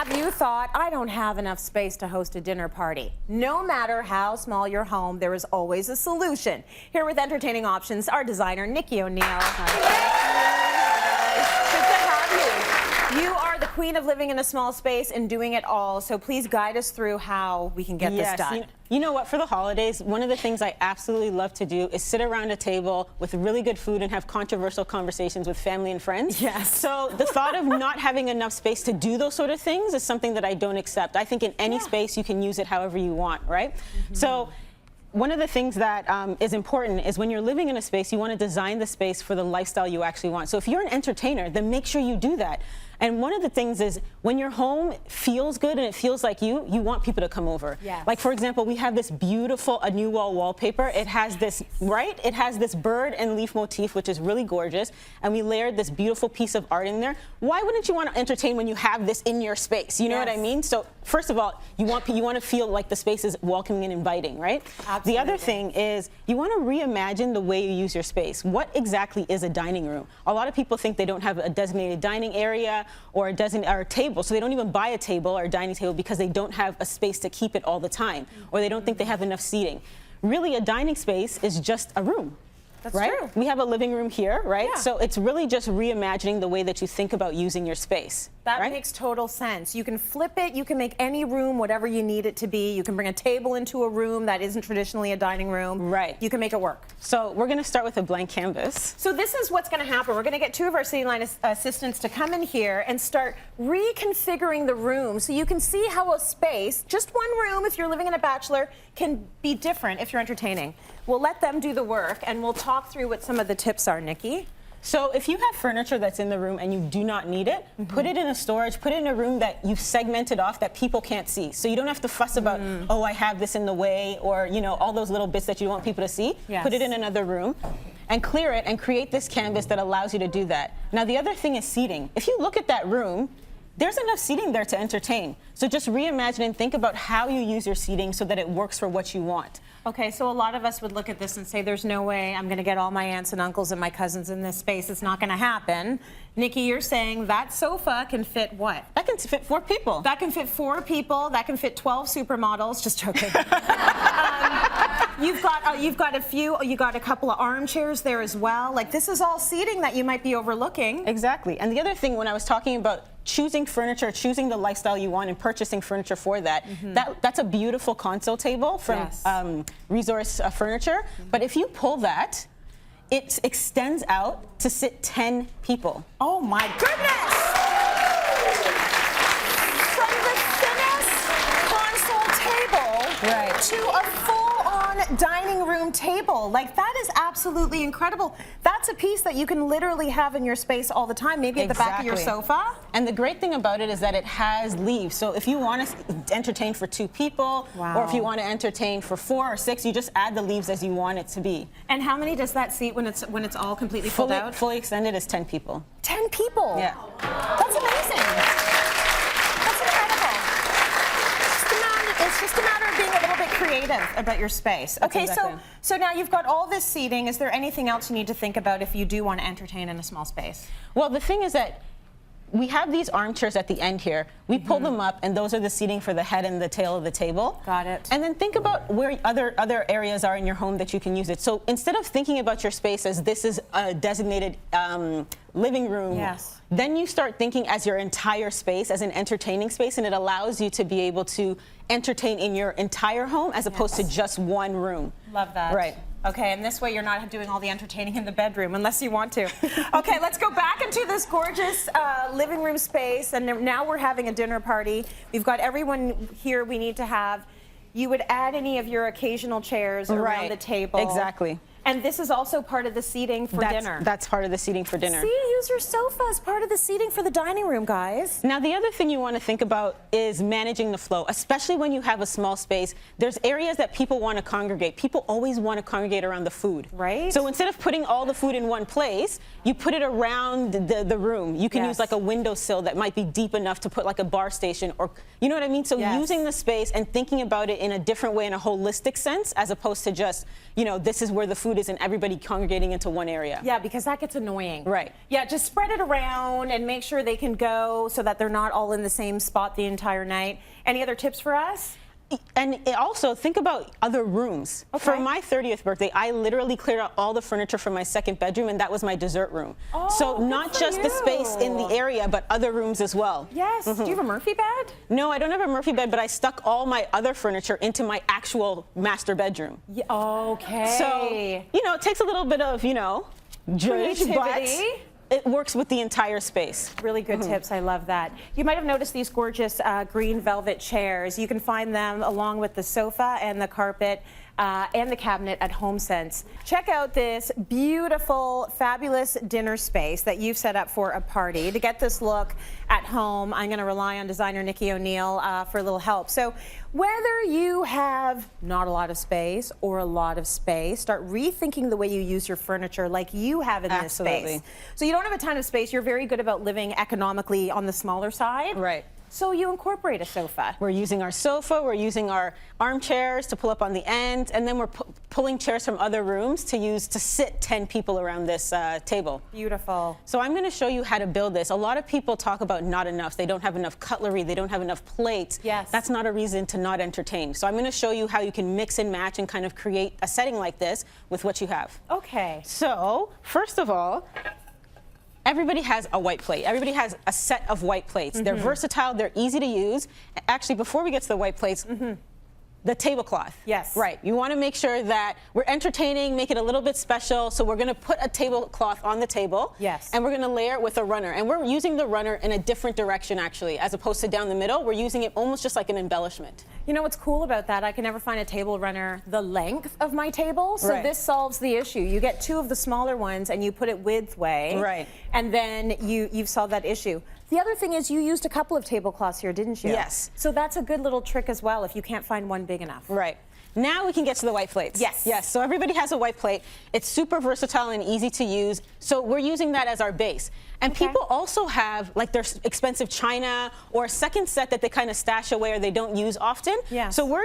Have you thought, I don't have enough space to host a dinner party? No matter how small your home, there is always a solution. Here with entertaining options, our designer, Nike Onile. Good to have you. You are the queen of living in a small space and doing it all, so please guide us through how we can get this done. You know what, for the holidays, one of the things I absolutely love to do is sit around a table with really good food and have controversial conversations with family and friends. Yes. So the thought of not having enough space to do those sort of things is something that I don't accept. I think in any space you can use it however you want, right? So one of the things that is important is when you're living in a space, you want to design the space for the lifestyle you actually want. So if you're an entertainer, then make sure you do that. And one of the things is when your home feels good and it feels like you want people to come over. Yes. Like, for example, we have this beautiful new wall wallpaper. It has this, It has this bird and leaf motif, which is really gorgeous. And we layered this beautiful piece of art in there. Why wouldn't you want to entertain when you have this in your space? You know what I mean? So first of all, you want to feel like the space is welcoming and inviting, right? Absolutely. The other thing is you want to reimagine the way you use your space. What exactly is a dining room? A lot of people think they don't have a designated dining area or a table, so they don't even buy a table or a dining table because they don't have a space to keep it all the time, or they don't think they have enough seating. Really, a dining space is just a room. That's right? true. We have a living room here, right? Yeah. So it's really just reimagining the way that you think about using your space. That makes total sense. You can flip it, you can make any room whatever you need it to be. You can bring a table into a room that isn't traditionally a dining room. Right. You can make it work. So we're going to start with a blank canvas. So this is what's going to happen. We're going to get two of our Cityline assistants to come in here and start reconfiguring the room so you can see how a space, just one room if you're living in a bachelor, can be different if you're entertaining. We'll let them do the work and we'll talk through what some of the tips are, Nikki. So if you have furniture that's in the room and you do not need it, put it in a storage, put it in a room that you've segmented off that people can't see. So you don't have to fuss about, oh, I have this in the way, or, you know, all those little bits that you want people to see. Yes. Put it in another room and clear it and create this canvas that allows you to do that. Now, the other thing is seating. If you look at that room, there's enough seating there to entertain. So just reimagine and think about how you use your seating so that it works for what you want. Okay, so a lot of us would look at this and say, there's no way I'm going to get all my aunts and uncles and my cousins in this space. It's not going to happen. Nikki, you're saying that sofa can fit what? That can fit 4 people. That can fit 4 people. That can fit 12 supermodels. Just joking. You've got a couple of armchairs there as well. Like, this is all seating that you might be overlooking. Exactly. And the other thing, when I was talking about choosing furniture, choosing the lifestyle you want and purchasing furniture for that, that's a beautiful console table from Resource Furniture. But if you pull that, it extends out to sit 10 people. Oh my goodness! From the thinnest console table to a full-on dining room table. Like, that is absolutely incredible. That's a piece that you can literally have in your space all the time, maybe at the back of your sofa. And the great thing about it is that it has leaves. So if you want to entertain for 2 people, or if you want to entertain for 4 or 6, you just add the leaves as you want it to be. And how many does that seat when it's all completely filled out? Fully extended is 10 people. 10 people? Yeah. That's amazing. That's incredible. It's just a matter of being a little bit creative about your space. Okay, so now you've got all this seating. Is there anything else you need to think about if you do want to entertain in a small space? Well, the thing is that we have these armchairs at the end here. We pull them up, and those are the seating for the head and the tail of the table. Got it. And then think about where other areas are in your home that you can use it. So instead of thinking about your space as this is a designated living room, then you start thinking as your entire space, as an entertaining space, and it allows you to be able to entertain in your entire home as opposed to just one room. Love that. Right. Okay, and this way you're not doing all the entertaining in the bedroom unless you want to. Okay, let's go back into this gorgeous living room space, and now we're having a dinner party. We've got everyone here we need to have. You would add any of your occasional chairs around the table. Exactly. And this is also part of the seating for dinner. That's part of the seating for dinner. See, use your sofa as part of the seating for the dining room, guys. Now, the other thing you want to think about is managing the flow, especially when you have a small space. There's areas that people want to congregate. People always want to congregate around the food. Right. So instead of putting all the food in one place, you put it around the room. You can use like a windowsill that might be deep enough to put like a bar station, or, you know what I mean? So using the space and thinking about it in a different way, in a holistic sense, as opposed to just, you know, this is where the food food isn't everybody congregating into one area. Yeah, because that gets annoying. Right. Yeah, just spread it around and make sure they can go so that they're not all in the same spot the entire night. Any other tips for us? And also think about other rooms. Okay. For my 30th birthday, I literally cleared out all the furniture from my second bedroom, and that was my dessert room. Oh, so good not for just the space in the you. area, but other rooms as well. Yes. Do you have a Murphy bed? No, I don't have a Murphy bed, but I stuck all my other furniture into my actual master bedroom. Yeah. Okay. So, you know, it takes a little bit of, you know, judge, but Creativity. it works with the entire space. Really good tips. I love that. You might have noticed these gorgeous green velvet chairs. You can find them along with the sofa and the carpet and the cabinet at HomeSense. Check out this beautiful, fabulous dinner space that you've set up for a party. To get this look at home, I'm going to rely on designer Nike Onile for a little help. So whether you have not a lot of space or a lot of space, start rethinking the way you use your furniture like you have in this Absolutely. space. So you don't have a ton of space. You're very good about living economically on the smaller side. Right. So you incorporate a sofa. We're using our sofa, we're using our armchairs to pull up on the end, and then we're pulling chairs from other rooms to use to sit 10 people around this table. Beautiful. So I'm going to show you how to build this. A lot of people talk about not enough. They don't have enough cutlery. They don't have enough plates. Yes. That's not a reason to not entertain. So I'm going to show you how you can mix and match and kind of create a setting like this with what you have. Okay. So first of all, everybody has a white plate. Everybody has a set of white plates. They're versatile. They're easy to use. Actually, before we get to the white plates, the tablecloth. Yes. Right. You want to make sure that we're entertaining, make it a little bit special. So we're going to put a tablecloth on the table. Yes. And we're going to layer it with a runner. And we're using the runner in a different direction, actually, as opposed to down the middle. We're using it almost just like an embellishment. You know what's cool about that? I can never find a table runner the length of my table, so Right. this solves the issue. You get two of the smaller ones and you put it width way. Right. And then you've solved that issue. The other thing is you used a couple of tablecloths here, didn't you? Yes. So that's a good little trick as well if you can't find one big enough. Right. Now we can get to the white plates. Yes. Yes. So everybody has a white plate. It's super versatile and easy to use. So we're using that as our base. And Okay. people also have like their expensive china or a second set that they kind of stash away or they don't use often. Yes. So we're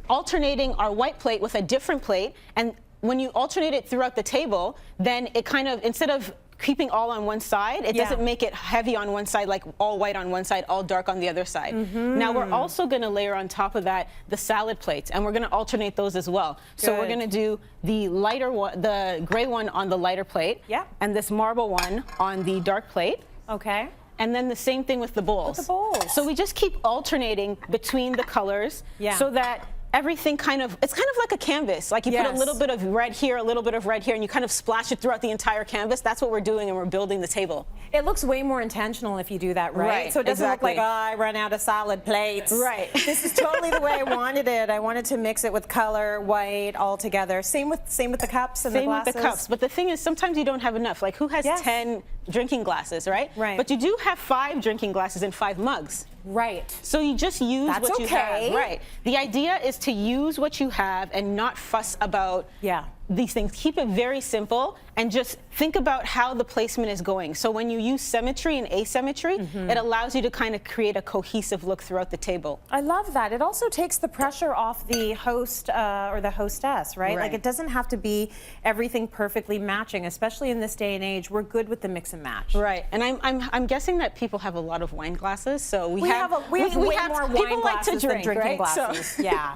alternating our white plate with a different plate. And when you alternate it throughout the table, then it kind of, instead of keeping all on one side, it Yeah. doesn't make it heavy on one side, like all white on one side, all dark on the other side. Now we're also going to layer on top of that the salad plates, and we're going to alternate those as well. So we're Good. going to do the lighter one, the gray one on the lighter plate, Yeah. and this marble one on the dark plate. Okay. And then the same thing with the bowls. With the bowls. So we just keep alternating between the colors Yeah. so that everything it's kind of like a canvas. Like you put a Yes. little bit of red here, a little bit of red here, and you kind of splash it throughout the entire canvas. That's what we're doing, and we're building the table. It looks way more intentional if you do that, right? Right, So it doesn't exactly. look like, oh, I ran out of salad plates. Right. This is totally the way I wanted it. I wanted to mix it with color, white, all together. Same with the cups and the Same with glasses. the cups. But the thing is, sometimes you don't have enough. Like who has Yes. 10 drinking glasses, right? Right. But you do have 5 drinking glasses and 5 mugs. Right. So you just use That's what you okay. have. Right. The idea is to use what you have and not fuss about Yeah. these things. Keep it very simple and just think about how the placement is going. So when you use symmetry and asymmetry, it allows you to kind of create a cohesive look throughout the table. I love that. It also takes the pressure off the host or the hostess, right? Like Right. it doesn't have to be everything perfectly matching, especially in this day and age. We're good with the mix and match. Right, and I'm guessing that people have a lot of wine glasses, so we have way more people wine like to glasses drink, than drinking right? So- glasses. Yeah.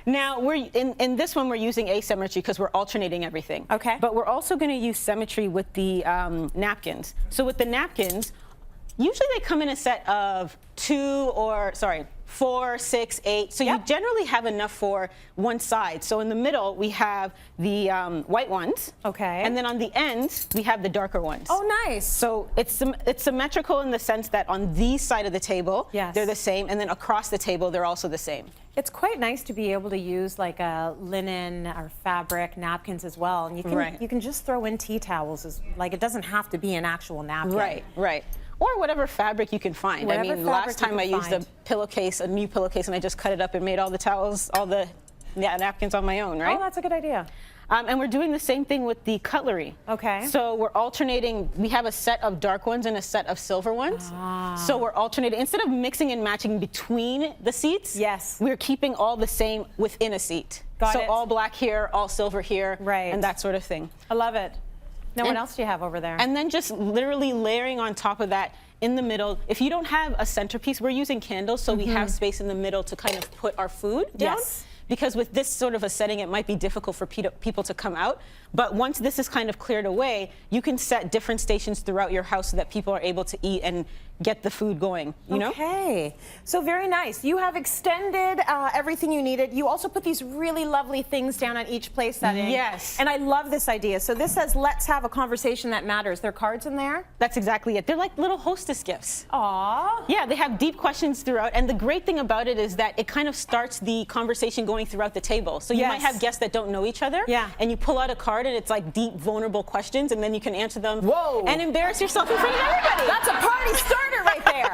Now, we're in this one, we're using asymmetry because we're alternating everything. Okay. But we're also going to use symmetry with the napkins. So with the napkins, usually they come in a set of 4, 6, 8. So you Yep. generally have enough for one side. So in the middle, we have the white ones. Okay. And then on the end, we have the darker ones. Oh, nice. So it's symmetrical in the sense that on these side of the table, Yes. they're the same, and then across the table, they're also the same. It's quite nice to be able to use like a linen or fabric napkins as well, and Right. you can just throw in tea towels. Like it doesn't have to be an actual napkin. Right, right. Or whatever fabric you can find. Whatever I mean, fabric last you time can I used find. a pillowcase, a new pillowcase, and I just cut it up and made all the towels, all the napkins on my own, right? Oh, that's a good idea. And we're doing the same thing with the cutlery. Okay. So we're alternating. We have a set of dark ones and a set of silver ones. So we're alternating. Instead of mixing and matching between the seats, yes, we're keeping all the same within a seat. Got so it. all black here, all silver here, right, and that sort of thing. I love it. Now, what else do you have over there? And then just literally layering on top of that in the middle. If you don't have a centerpiece, we're using candles, so we have space in the middle to kind of put our food down. Yes. Because with this sort of a setting, it might be difficult for people to come out. But once this is kind of cleared away, you can set different stations throughout your house so that people are able to eat and get the food going, you know? Okay, so very nice. You have extended everything you needed. You also put these really lovely things down on each place setting. Yes. And I love this idea. So this says, let's have a conversation that matters. There are cards in there? That's exactly it. They're like little hostess gifts. Aww. Yeah, they have deep questions throughout. And the great thing about it is that it kind of starts the conversation going throughout the table. So you might have guests that don't know each other. Yeah. And you pull out a card and it's like deep, vulnerable questions, and then you can answer them. Whoa. And embarrass yourself in front of everybody. That's a party starter right there.